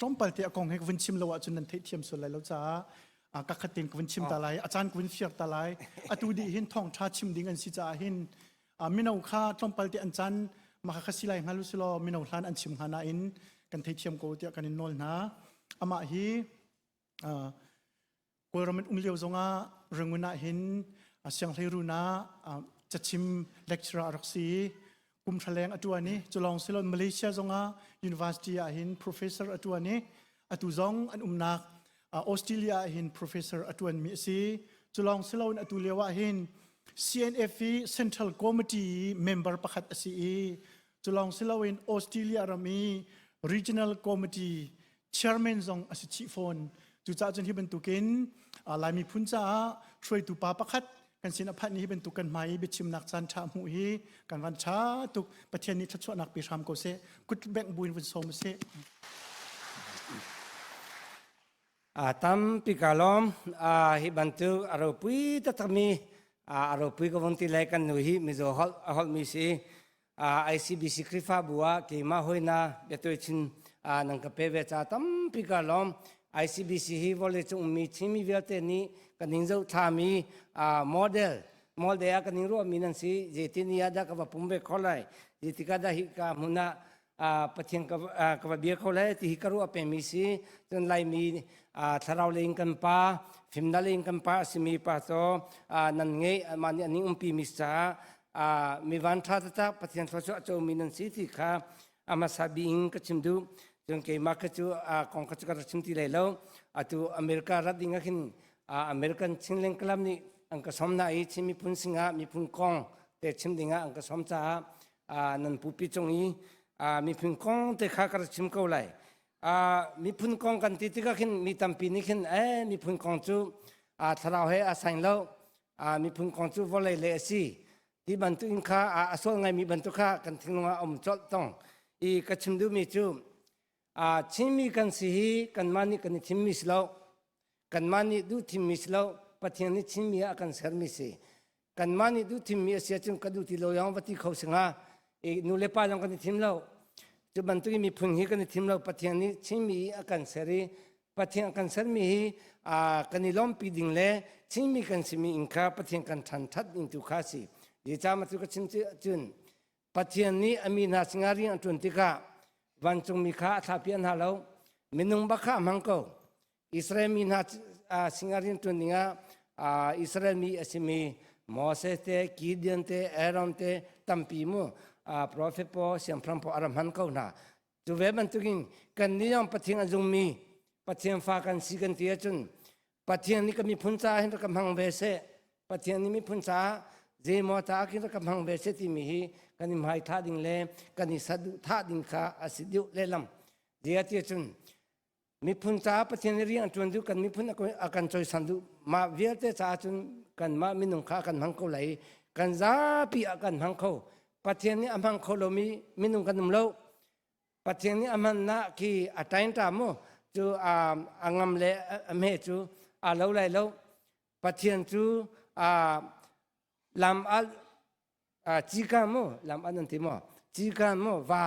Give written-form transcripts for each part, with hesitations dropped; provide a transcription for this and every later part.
จอมปัลเตะกองให้กวนชิมละวะจนนั้นเทียมส่วนไรแล้วจ้ากักขัดเต็งกวนชิมตาไลอาจารย์กวนเฟียร์ตาไลตูดีหินทองชาชิมดิ้งอันสิจ้าหินมินาวข้าจอมปัลเตะอันจันมาคัสิไลฮัลุสโลมินาวหลานอันชิมฮานาอินกันเทียมโกเตะกันนินนอลนะอามาฮีกวรมันเลียวจงอาเรื่องวันหินเสียงไทยรูนาจะชิมเลคเชอร์รักษีกุมแถลงตัวนี้จุฬาลงกรณ์มาเลเซียจงอา University หิน Professor ตัวนี้ตัวจงอันนักออสเตรเลียหิน Professor ตัวนี้สิจุฬาลงกรณ์ตัวเลียวหิน CNFE Central Committee Member ประคัตสิจุฬาลงกรณ์หินออสเตรเลียรามี Regional Committee Chairman จงอสิชิฟอนจุจ่าจนที่เป็นตุกินลายมีพุ่นจ้าช่วยตุปาประคัตกันสินพัฒนี้เป็นตุกันไม้บิชิมนักจันทามุฮีกันวันช้าตุกประเทศนี้ทัชวนักปีรามโกเซกุดแบ่งบุญวันโซมเซตั้มปีกาลอมฮิบันตุอารมณ์ปุยตัดมีอารมณ์ปุยก็วันที่ไล่กันหนุ่ยมิโซฮอลมีสิICBC คริฟ้าบัวเกี่ยมาหอยนาเบตุชินนังกับเปเวจ้าตั้มปีกาลอมICBC ฮิวอลเลจงมีชิมีเวลเตนี้กันนิงเจ้าทามีโมเดลกันนิงรู้มีนันสิเจตินียาดากับปุ่มเบคอลายเจติกาดาฮิกามุนาปะเทียงกับเบียคอลายที่ฮิการูอเปมิสิจนไลมีทาราวเลงกันป้าฟิมดาเลงกันป้าสิมีป้าโตนันเงยมันอันนี้ปีมิสามีวันท้าตาปะเทียงทศโจมีนันสิที่ข้าอามาซาบิงกัชิมดูจนเกี่ยมาคัจูของคัจกระชิมที่เลยแล้วตัวอเมริการัฐดิงกินอเมริกันชิงเลงกลัมนี่อังกษรน่าอีชิมีพุนสิงห์มีพุนกองแต่ชิมดิงอังกษรจ้านันปูปิจงอีมีพุนกองแต่ข้ากระชิมเขาเลยมีพุนกองกันติดก็กินมีตัมปีนี่กินมีพุนกองจูทาราวเฮอาศัยแล้วมีพุนกองจูวอลเลสีที่บรรทุกอินข้าส่วนไงมีบรรทุกข้ากันทิ้งลงมาจดต้องอีกระชิมดูมีจูชิมีกันสิกันมานี่กันทิมมิสเลากันมานี่ดูทิมมิสเลาปะเทียนนี่ชิมีอากันเสร์มิสิกันมานี่ดูทิมมิเสียจุนกันดูที่เรายังวัดที่เขาสิงหานูเลป้ายังกันทิมเลาจุบันตุมีพุ่งฮีกันทิมเลาปะเทียนนี่ชิมีอากันเสรีปะเทียนอากันเสร์มีกันนี่ล้อมปีดิ่งเล่ชิมีกันสิมีอินคาปะเทียนกันทันทัดอินทุกาสิดีจ้ามาตุกชิมจุนปะเทียนนี่อามีนาสิงหารีอันตุนติกาวันจงมีข้าทับยันฮาโลมินุงบักข้ามังโกอิสราเอลมีนาสิงหารินตุนิงอิสราเอลมีสิมีมอเสเตกิเดียนเตเอรอนเตตัมปีมูโปรเฟปโปเสียงพรำโปอารามฮันโกนาจุเวบันตุกินกันนิยมปะเทียงจงมีปะเทียงฟ้ากันสิกันเตียจุนปะเทียงนี้ก็มีพุนซาเห็นกับมังเบเซปะเทียงนี้มีพุนซาเจมอตาคินกับมังเบเซที่มีฮีกันนิมหายท่าดิ่งเล่กันนิสัดุท่าดิ่งข้าอสิดุเล่ลำเดียเตียจุนมีพุนจ้าปะเทียนเรียนจวนดูกันมีพุนอาการจอยสันดูมาเวียเตจ้าจุนกันมามินุงข้ากันหังเขาไหลกันจ้าปีอากันหังเขาปะเทียนนี้อามันเขาโลมีมินุงกันนุ่มเล่าปะเทียนนี้อามันนักที่อัตย์ตามโมจูอังมเล่เมจูเล่าไหลเล่าปะเทียนจูลำจีกันโมลำอันนั้นที่โมจีกันโมว่า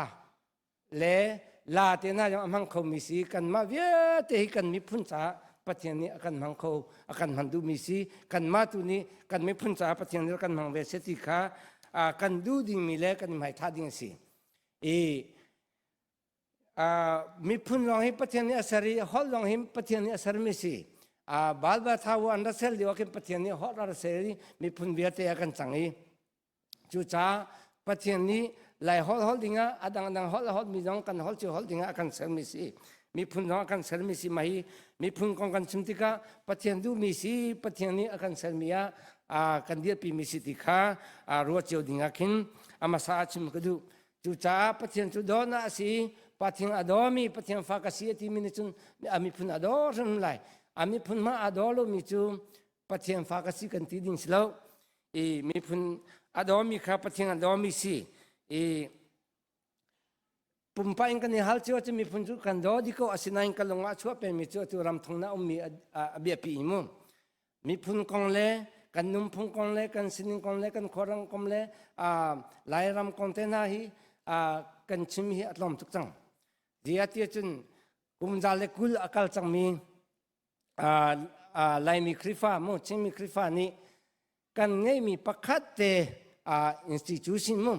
เล่ลาเตน่ายังมังเขามีสีกันมาเวียเตกันมีพุนจ้าปะเทียนนี้กันมังเขากันมันดูมีสีกันมาตัวนี้กันมีพุนจ้าปะเทียนนี้กันมังเวสติขากันดูดิ่งมีเล่กันไม่ท่าดิ่งสีมีพุนลองให้ปะเทียนนี้อาศัยฮอลลองให้ปะเทียนนี้อาศัยมีสีบาลบาท้าวอันดับเซลเดียวกันปะเทียนนี้ฮอลอาศัยมีพุนเวียเตกันจังอีจูจ้าปะเทียนนี้ไล่ฮอลดิ่งอ่ะดังฮอลมีน้องกันฮอลจูฮอลดิ่งอ่ะกันเสร์มิสีมีพุนน้องกันเสร์มิสีมาฮีมีพุนกองกันชิมติกาปะเทียนดูมีสีปะเทียนนี้อ่ะกันเสร์มีอ่ะกันเดียปีมีสิติการัวเจียวดิ่งอ่ะคินอามาสาชิมก็ดูจูจ้าปะเทียนจูโดนอ่ะสีปะเทียนอดอมีปะเทียนฟ้ากสีที่มีนิจุนมีพุนอดอรันไลมีพุนมาอดอโลมีจูปะเทียนฟ้ากสีกันที่ดิ่งสโลมีพุนอดอมีครับปะเทียนอดอมีสีปุ่มไปกันนี่ฮัลชัวจะมีพุนจุกันดอดิโกอาศินัยกันลงอาชัวเป็นมีชัวตัวรำทงน่ามีเบียปีมุมีพุนกองเล่กันนุ่มพุนกองเล่กันสินิกองเล่กันขรังกองเล่ลายรำกองเตน่าฮีกันชิมฮีอัตลอมทุกจังเดียที่จุน กุมจาเลกุลอากาลจังมีLaimi Khrihfa mo chim Khrihfa ni kan ngay mi pakhat te institution mo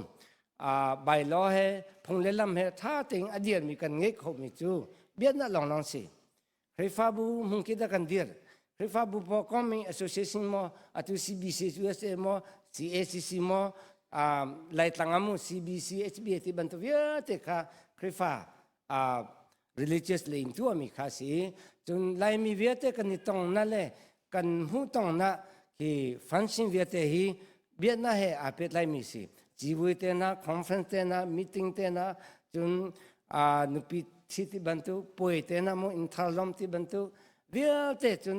by law he phong le lam he tha ting adian mi kan ngay khom mi chu biết na long long si Khrihfa bu mung kita kan dir Khrihfa bu po coming association mo atu ICBC-06 mo CACC mo lai tangamu CBC HBT bantu via te kha Khrihfa religious le intu ami khasi chun Laimi viete kan nitong na le kan hu tong na ki function viete hi biết na he apet Laimi si jiwi te na conference te na meeting te na chun nupi ti bantu poi te na mo inthalom ti bantu viete chun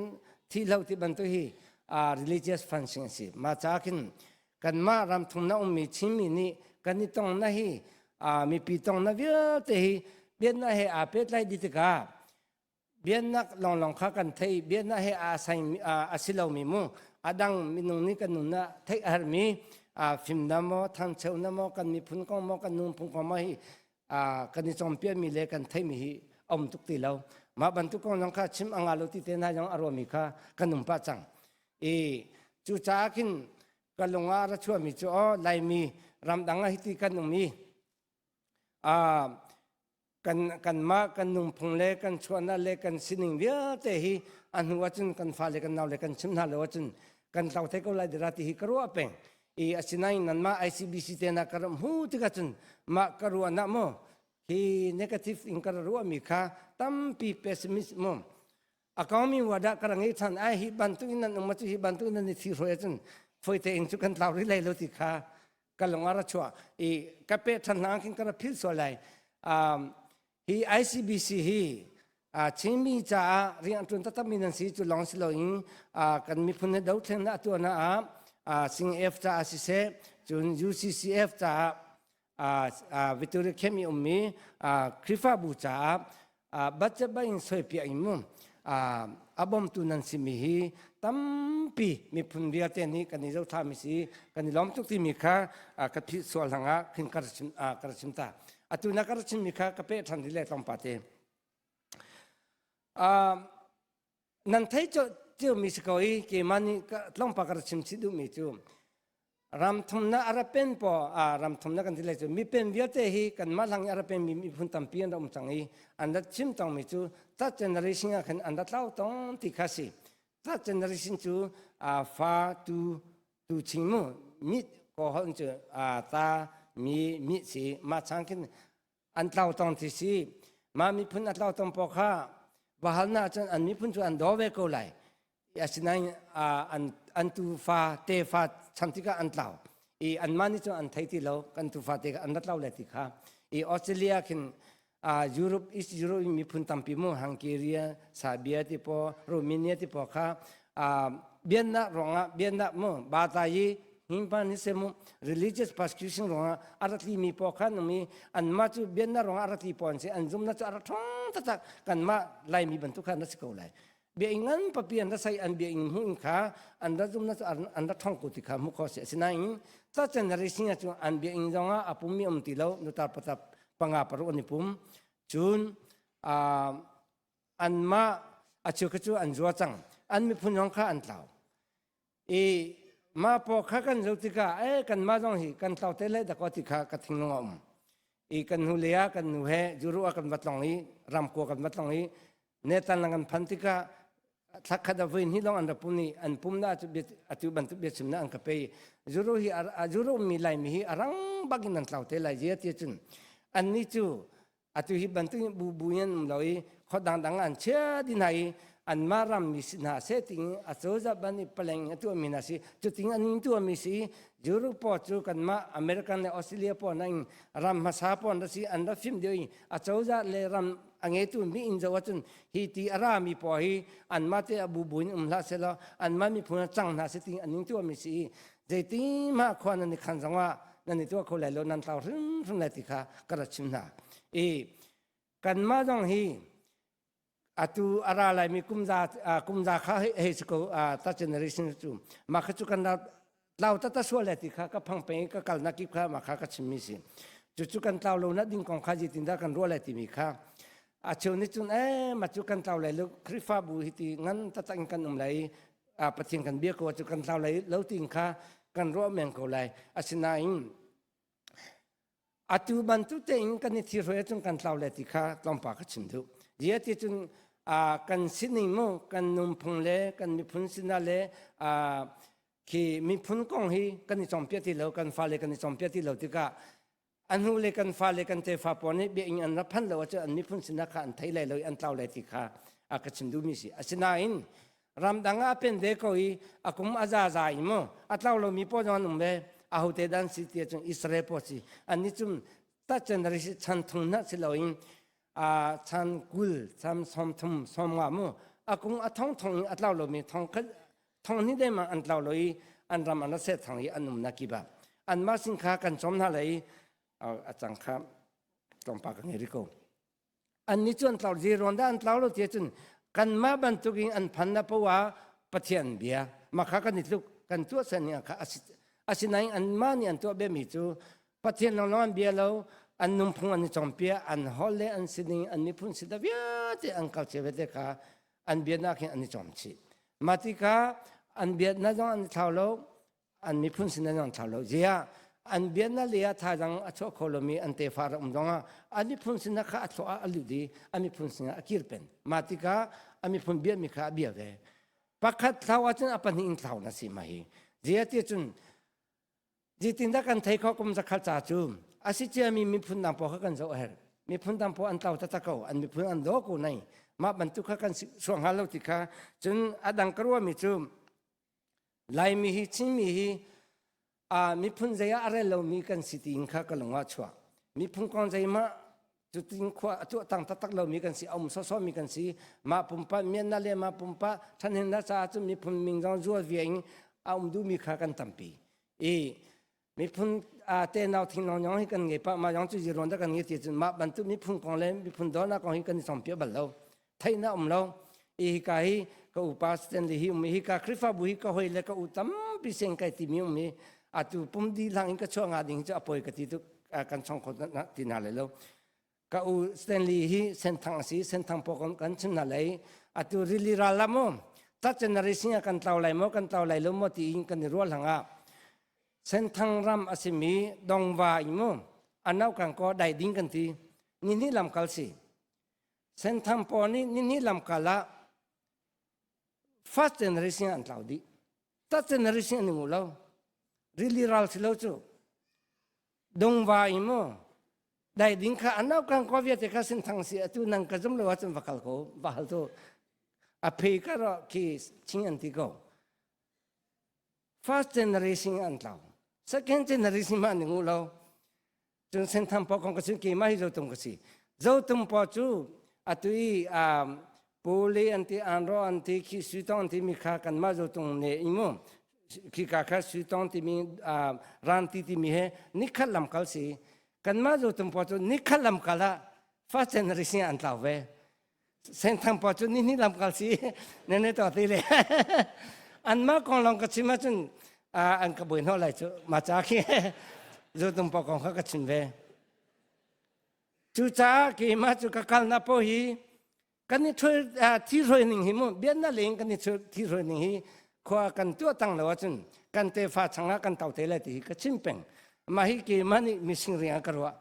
thi lau ti bantu hi religious function si ma chakin kan ma ram thum na mi chimi ni kan nitong na hi mi pi tong na viete hi biết na he apet lai di ka biết na long long kha kan thei biết na he sai asilau mi mu adang minung ni kan na thei har mi phim na mo tham cheu na mo kan mi phun ko mo kan nung phun ko ma hi kan ni chom pia mi le kan thei mi hi om tuk ti lo ma bantuk ko long kha chim angalo ti te na jong aro mi kha kan num pa chang chu cha kin kalunga ra chua mi chu Laimi ram danga hi ti kan nung mi kan ma kan nung phung le kan chuana le kan sining via te hi an huwa chun kan fa le kan naw le kan chim na le wa chun kan tau te ko lai dira ti hi karu apeng asinai nan ma ICBC te na karam hu ti ka chun ma karu ana mo hi negative in karu mi kha tam pi pessimist mo akami wada karangi than ai hi bantu in nan ma chu hi bantu nan ni thi roi chun foi te in chu kan tau ri lai lo ti kha kalonga ra chua ka pe than na kin kara phil so lai hi ICBC hi chimi cha riang tun tataminan si chu long si loin kan Mipun ne dau thlen na tu na sing F cha asise chun UCCF cha Victoria Kemi ummi Khrihfa bu cha bacha ba in soi pia imum abom tu nan si mi hi tampi Mipun bia te ni kan ni zo tha mi si kan ni lom tuk ti mi kha ka thi so langa khin kar chim ta atu na kar chim mi kha ka pe than dile tom pa te nan thai cho mi skoi ke mani tlong pa kar chim chi du mi chu ram thum na arapen po ram thum na kan dile chu mi pen bia te hi kan ma lang arapen mi phun tam pian dom chang hi and that chim tong mi chu ta generation kan and that lau tong ti khasi ta generation chu fa tu ching mu mi ko hon chu ta mi si ma changkin an tlau tong ti si ma mi phun at lau tong po kha bahal na chan an mi phun chu an do ve ko lai asinai an tu fa te fa chantika an tlau an mani chu an thai ti lo kan tu fa te an tlau le ti kha Australia kin Europe East Europe mi phun tampi mo Hungary Serbia ti po Romania ti po kha bienna ronga bienna mo batai himpan ni semu religious persecution ronga aratli mi po khan mi an ma chu bienna ronga aratli pon se an zum na chu arathong ta kan ma Laimi bantuk khan na sikau lai be ingan papian da sai an be in hu kha an da zum na chu an da thong ko ti kha mu ko se sinai ta generation chu an be in zonga apumi ti lo nu ta patap panga paru ani pum chun an ma achu chu an zuwa chang an mi phun yong kha an tlau ma po kha kan zo ti ka kan ma jong hi kan tlau te le da ko ti kha ka thing ngom kan hu leya kan nu he juru kan batlong hi ram ko kan batlong hi ne tan lang phan ti ka thakha da vein hi long an da puni an pum na chu bet atu ban tu bet sim na an ka pe juru hi juru mi Laimi hi arang bagin an tlau te la je ti chun an ni chu atu hi bantu bu yen loi khodang dang an che din hai an maram mi na setting asoja bani paleng atu mi na si chu ting an tu mi si juru po chu kan ma American le Australia po nang ram masa po na si an da film dei asoja le ram ange tu mi in zawatun hi ti ara mi po hi an ma te abu buin la sela an ma mi phuna chang na setting an tu mi si Zeitin ma khwan ni khan jangwa nani tu ko le lo nan tau rum la ti kha kara chim na kan ma jong hi atu ara lai mi kumza kha he sko ta generation chu ma kha chu kan lau ta so le ti kha ka phang pe ka kal na ki kha ma kha ka chim mi si chu kan tlaulonak ding kong kha ji tin da kan ro le ti mi kha อาชนิจุนมาจุกันเตาไหลลูกคริฟ้าบุหิตีงั้นตัดกันไหลปะเทียงกันเบี้ยก็จุกันเตาไหลแล้วติงค่ะกันรัวเมียงก็ไหลอาศินาอิงอาตุบันตุเตอิงกันที่รวยจุนกันเตาไหลติค่ะต้องปากชิมดูเยอะที่จุนกันสินิโมกันนุ่มพงเล่กันมีพุนสินาเล่ที่มีพุนกองฮีกันนี่จอมเปียที่เรากันฟ้าเล่กันนี่จอมเปียที่เราติค่ะอันหูเล็กันฟ้าเล็กันเตฟ้าปอนี่เบียงอันรับพันเราว่าจะอันมีพุนสินาค่ะอันไทยเลยอันเตาเลยติค่ะกชิมดูมิสิอาศินาอินรำดังเป็นเด็กก็อีอากุมอาจารย์ใจมั้งอัตเราเรามีพ่อจวนนุ่มเบอาหุเตดันสิเตียจงอิสราเอลพอสิอันนี้จุ่มตัดเจนริสิชันทุนนักสิเราอินชันกุลชันสมทุมสมงามุอากุมอัท่องท่องอัตเราเรามีท่องท่องนี้ได้มาอันเราเลยอันรำอันเสร็จทางอีอันนุ่มนักกีบะอันมาสินค้ากันสมนาเลยอาจารย์ครับตรงปากกันเฮริโกอันนี้จวนเราจีรอนด้านเราเราเทียจุนกันมาบรรทุกินอันพันนับว่าปะเทียนเบียมาข้ากันนิทุกกันตัวเสนียข้าอาศินัยอันมานี่อันตัวเบมิจูปะเทียนเราล้วนเบียเราอันนุ่มพงอันจอมเปียอันฮอลเลอันสินิอันนิพุนสิดาเบียที่อันเก่าเชเวเดข้าอันเบียนักอันนิจอมชีมาติกาอันเบียนักอันเท่าโลอันนิพุนสินักอันเท่าโลเจียอันเบียนักเลียท่าจังอัชโคโลมีอันเตฟาร์ดงอันนิพุนสินักอัชโออัลลุดีอันนิพุนสินักกิรเป็นมาติกาอันนิพุนเบียมิข้าเบียเวปักขัดเท่าจันอปันหินเท่านั้นสิมาฮีเจียที่จุนจีตินดักันไทยเขากุมจะขัดจ่าจุมอาศิเจียมีพุนนำพอกันจะเออมีพุนนำพออันเท่าตะเกาอันมีพุนอันโลกูในมาบรรทุกกันส่วนฮาโลติกาจนอดังกรัวมีจุมไลมีฮีชิมีฮีมีพุนใจอะไรเรามีกันสิติงข้ากันหลงว่าชัวมีพุนกองใจมาจุดทิ้งขวาตัวตั้งตักเรามีกันสิเอาซ้อมีกันสิมาปุ่มปะเมียนนั่นเลยมาปุ่มปะท่านเห็นนักจ่าจุมีพุนมิงจงจัวเวียงเอาดูมีข้ากันตั้มปีมีพุนเตนเอาทิ้งน้องย้อนให้กันเงยปะมาย้อนจุจิรอนได้กันเงยที่จุมาบรรทุกมีพุนกองเล่มีพุนดอนนักกองให้กันสองเปียบัลเราไทยน่าเรากายก็อุปาสเตนลีฮิมีกาคริฟาบุฮิก็หอยเล็กก็อุตัมพิเศษกันที่มีมีตุปุ่มดีหลังก็ช่วงดิ่งจะอภัยกันที่ทุกกันสองคนนั้นที่นั่นเลยแล้วก็สเตนลีฮีเส้นทางสีเส้นทางปกกันชนอะไรตุริลิราลามอตัดเจนริสิงกันเตาไหลมอกันเตาไหลลมที่อิงกันรัวหลังเส้นทางรำอาศิมีดงวาอิโมอันนั้นกันก็ได้ดิ่งกันที่นี่ลำกัลสิเส้นทางปอนี่ลำกัลละ first generation อันเตาดีตัดเจนริสิงนี่งูเราริลิราลสิเราจูดงวาอิโมได้ดิ่งค่ะอันนั้นกันก็เวียดกันเส้นทางสิตุนังก็จำเลยว่าจะวักเขาวักตัวอภัยก็รอที่ชิงอันที่ก็ first generation อันเตาsecond generation มันงูเราจนเส้นทางปกของกษัตริย์กี่มาให้เราตรงกันสิเราตรงพอจูตุยปูลีอันที่อันรออันที่ขี้สุดอันที่มีข้ากันมาเราตรงเนี่ยอิโมขี้ข้าสุดอันที่มีรันที่มีให้นิคัลลำกัลสิกันมาเราตรงพอจูนิคัลลำกัลละ first generation อันเตาเวเส้นทางพอจูนี่ลำกัลสิเนี่ยต่อตีเลยอันมาของลองกระชิมมาจนอันกระบุนเท่าไรจูมาจากที่เราต้องปกของเขากระชิมเวจูจ้ากี่มาจูกะคัลนาโพฮีกันนี่ช่วยที่ช่วยหนึ่งหิมุเบียนนั่นเองกันนี่ช่วยที่ช่วยหนึ่งหิขวากันตัวตั้งแล้วจนกันเตฟ้าช่างกันเต่าเตเลยที่กระชิมเป็นมาฮิกี่มันนี่มิสิงเรียงกันว่า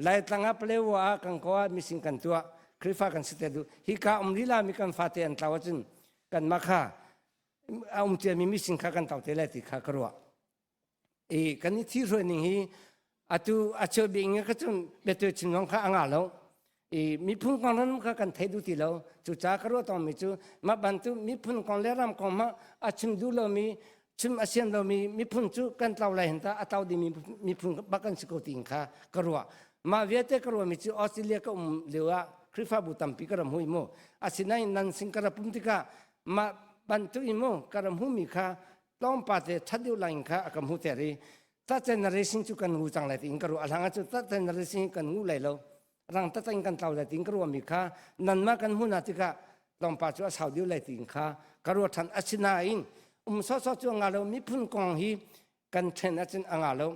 ไล่ตั้งอัปเลวะกันก็มิสิงกันตัวคริฟ้ากันสิเตดูฮิกาลีลามีกันฟาเตอันเต่าจนกันมาค่ะเจอมีสิ่งข้ากันเต่าเตลัยติข้ากรัวกันนี่ที่รวยนี่อาเชอบิงก็จนเบ็ดตัวชิมน้องข้าอ่างแล้วมีพุ่งกองนั้นข้ากันเทดูตีแล้วจู่จ้ากรัวตอนมีจู่มาบรรทุมีพุ่งกองเลี้ยรำกองมาชิมดูเราชิมอาเซียนเรามีพุ่งจู่กันเต่าไรเห็นตาเต่าดีมีพุ่งบักกันสกุลติงข้ากรัวมาเวียเตกรัวมีจู่ออสเตรเลียก็เลี้ยวคริฟ้าบุตัมปีกระมหุยโมอาศินัยนันสิงกระปุ่มติกามาบรรทุกอิโมกระมุมีข้าต้องปฏิทัดอยู่หลังข้ากระมุเตรีตัดเจนริสิงจุกันงูจังเลยติงกระรู้หลังจุตัดเจนริสิงกันงูเลยแล้วรังตัดเองกันเต่าเลยติงกระรู้มีข้านั่นมากันหุนาติกาต้องปฏิว่าสาวดิวเลยติงข้ากระรู้ทันอาชินาอินซอจวงาเรามีพุ่นกองฮีกันเทนอาชินอ่างาเรา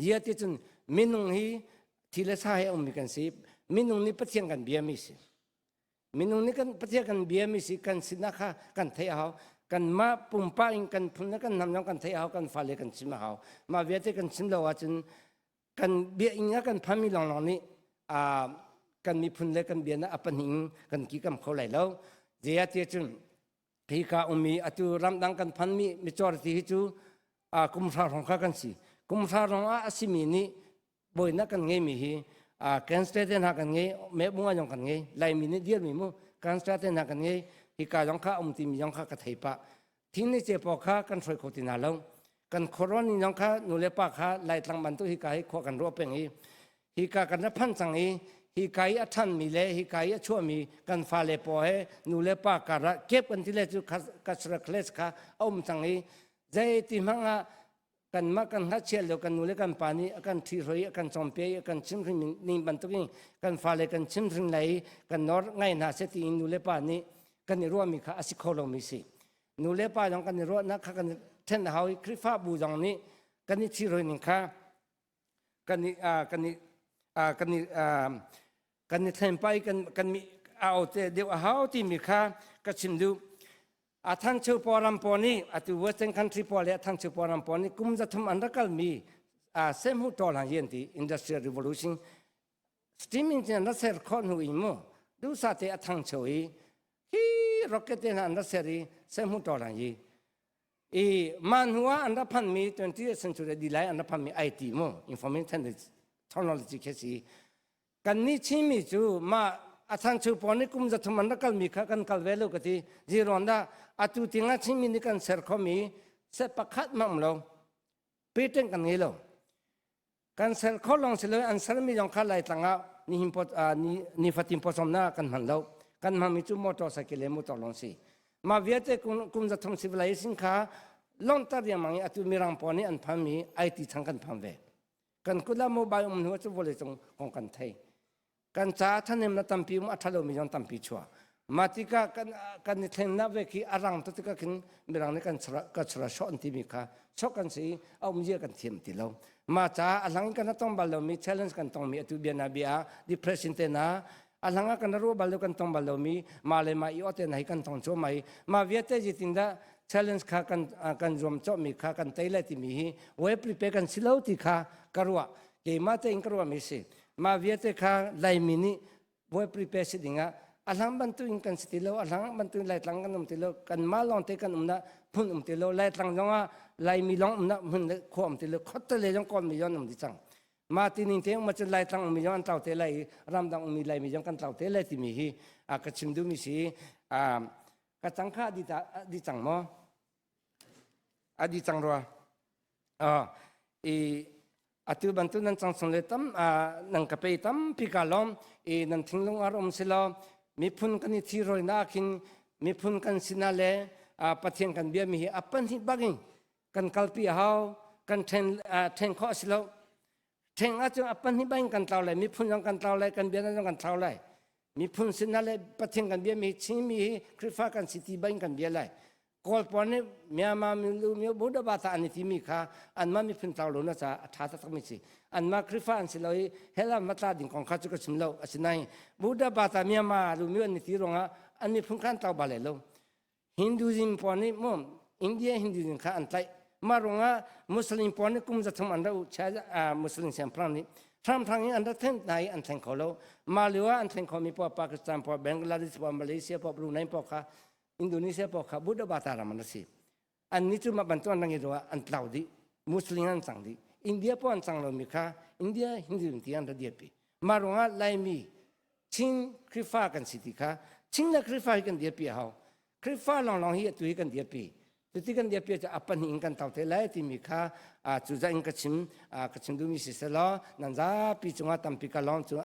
เยอะที่จนมินุงฮีที่เลสายมีกันสิ มินุงนี่ปะเทียงกันเบียมิสิมินุงนี่กันปะเทียงกันเบียมิสิกันสินะคะกันเทียเขากันมาปุ่มป้าอิงกันพุ่นกันนำน้องกันเทียเขากันฟาเลกันชิมเขามาเวียดกันชิมเราว่าจนกันเบียอิงกันพามีลองนี่กันมีพุ่นเล็กกันเบียนะอปันหิงกันกี่กำเขาไหลแล้วเจียเจียจุนฮีกาอุมีอตุรำดังกันพันมีจอร์ที่ฮิจูกุมพระของข้ากันสิกุมพระของอาสิมีนี่บ่อยนักกันเงมีฮีแคนสเตเตนหากันเงแม่บัวยองกันเงไลมีนี่เดียร์มีมุแคนสเตเตนหากันเงฮีกายองข้าติมียองข้ากระเทยปะที่นี่เจ็บปอกข้ากันไฟโคตินาลงกันโครนี่ยองข้านูเลปะข้าไล่ตั้งบันตุฮีกาให้ขวกันรัวเป็นฮีกากันนับพันสังฮีกายทันมีเลฮีกายชั่วมีกันฟาเลปอเฮนูเลปะการะเก็บกันที่เลจุกัสระเคลสข้าสังใจติมังกันมากันฮัดเชียลกันนูเลกันปานีกันทีรอยกันจอมเปียกันชิมริมนิบันตุกิกันฟาเลกันชิมริมไหลกันนอร์ไงนาเสตินูเลปานีกันนิรัวมีข้าอสิโคโลมิสินูเลปาจงกันนิรัวนักกันเทนหาวคริฟ้าบูจงนี้กันนิทีรอยนิข้ากันนิเทนไปกันมีเอาเดี๋ยวหาวที่มีข้าก็ชิมดูท่านเชื่อปอรัมปอนี่ตัวเวสเทิร์นคันทรีปอเลยท่านเชื่อปอรัมปอนี่กุมจะทำอันดักลมีเซมหูตอลังเย็นที่อินดัสเทรียลรีโวลูชันสตีมอินเจนนัสเซอร์คอนหูอิโมดูสัตย์ท่านเชื่อฮีร็อกเก็ตอันดัสเซอร์เซมหูตอลังยีมันหัวอันดับพันมี20th centuryดีไลอันดับพันมีไอทีโม information technology แค่สิกันนี่ชิมิจูมาท่านเชื่อปอนี่กุมจะทำอันดักลมีข้ากันกัลเวลูกที่จีรอนดาตุติงาชิมินิกันเซอร์คอมีเสปขัดมั่งเราปีเต็งกันงี้เรากันเซอร์คอลองเสลอันเซอร์มียองข้าไล่ตั้งนี่หิมพอนี่ฟัติมพอสมนากันมันเรากันมามีจุมอเตอร์ไซค์เลมอเตอร์ลองสิมาเวียดกุมจะทำสิบลายสินค้าลองตัดยังมังตุมีรังปอนี่อันพันมีไอทีทั้งกันพันเวกันกุลาโมบายมันหัวจะบริจงของกันไทยกันจ้าท่านเอ็มนัตัมปีอัฐโลมียองตัมปีชัวมาติกากันนิเทนนับเวกีอารังตุติกาคินมีรังนี่กันชราชอนที่มีค่ะชอบกันสิเอามีเยอะกันเทียมติเรามาจ้าอาลังกันต้องบาลมี challenge กันต้องมีตุเบียนาเบียดิเพรสซินเตนะอาลังกันรู้บาลกันต้องบาลมีมาเลยมาอีออเตนให้กันต้องโจไม่มาเวียดเตจิตินดา challenge ค่ะกันรวมโจมีค่ะกันเตยเลติมีเว็บรีเพย์กันสิเลวติค่ะกรัวเกมาเตอิงกรัวมีสิมาเวียดเตค่ะไลมินิเว็บรีเพย์สิดิงะอาลังบันตุอินกันสติโลอาลังบันตุไล่ตั้งกันติโลกันมาลองเตกันนะพุ่นติโลไล่ตั้งจังว่าไล่มีลองนะพุ่นขวมติโลขดเลยจังก้อนมีย้อนติจังมาตินินเตงมาจะไล่ตั้งมีย้อนเต่าเตไล่รำดังมีไล่มีย้อนกันเต่าเตไล่ที่มีฮีกระชิมดูมีสีกระจังข้าดีจังมั้งดีจังรัวตุบันตุนันจังสงเลตัมนังกะเปตัมพิกาลอมนันทิ้งลงอารมณ์สิลามีพุนกันที่รอยนักินมีพุนกันสินาเลปะเทียงกันเบียมีอปันที่บังกันคัลปีฮาวกันเทนข้อสิลาเทนอาจจะอปันที่บังกันเท่าไรมีพุนยังกันเท่าไรกันเบียนั่งกันเท่าไรมีพุนสินาเลปะเทียงกันเบียมีชิมีคริฟ้ากันสิที่บังกันเบียไรกอลปอนเนี่ยมีมามีลูมีบุดาบาตาอันที่มีค่ะอันมามีพุนเตาโลนะจ๊ะท้าทักมิสิอันมาคริฟ้าอันสิลอยเฮลัมมาตาดิ่งของข้าจุกชิมเลวอันนั้นบุดาบาตามีมาลูมีอันที่รองอันมีพุนกันเตาบาเลโลฮินดูซิมปอนนี่มั่งอินเดียฮินดูซิมค่ะอันไตมารองมุสลิมปอนนี่กุมจะทำอันเราใช้มุสลิมเสียงพรานนี่ทำทางนี้อันดับเท่าไหนอันเท่งเขาโลมาเลวอันเท่งเขามีพวกปากีสถานพวกเบงกลาเทศพวกมาเลเซียพวกบรูไนพวกค่ะอินโดนีเซียพวกเขาบุดาบาตารามันสิอันนี้จุมาบรรทุกนั่งอยู่อันเตาดีมุสลิมอันสังดีอินเดียพวกอันสังเรามีค่ะอินเดียฮินดูที่อันระเดียบีมารงาไลมีชิงคริฟ้ากันสิติค่ะชิงและคริฟ้ากันเดียบีเขาคริฟ้าลองเฮียตุยกันเดียบีตุยกันเดียบีจะอปันหิงกันเตาเทไลที่มีค่ะจุดใจอิงกระชิมดูมีสิเสลานันซาปีจงอาตัมปีกาลองจุ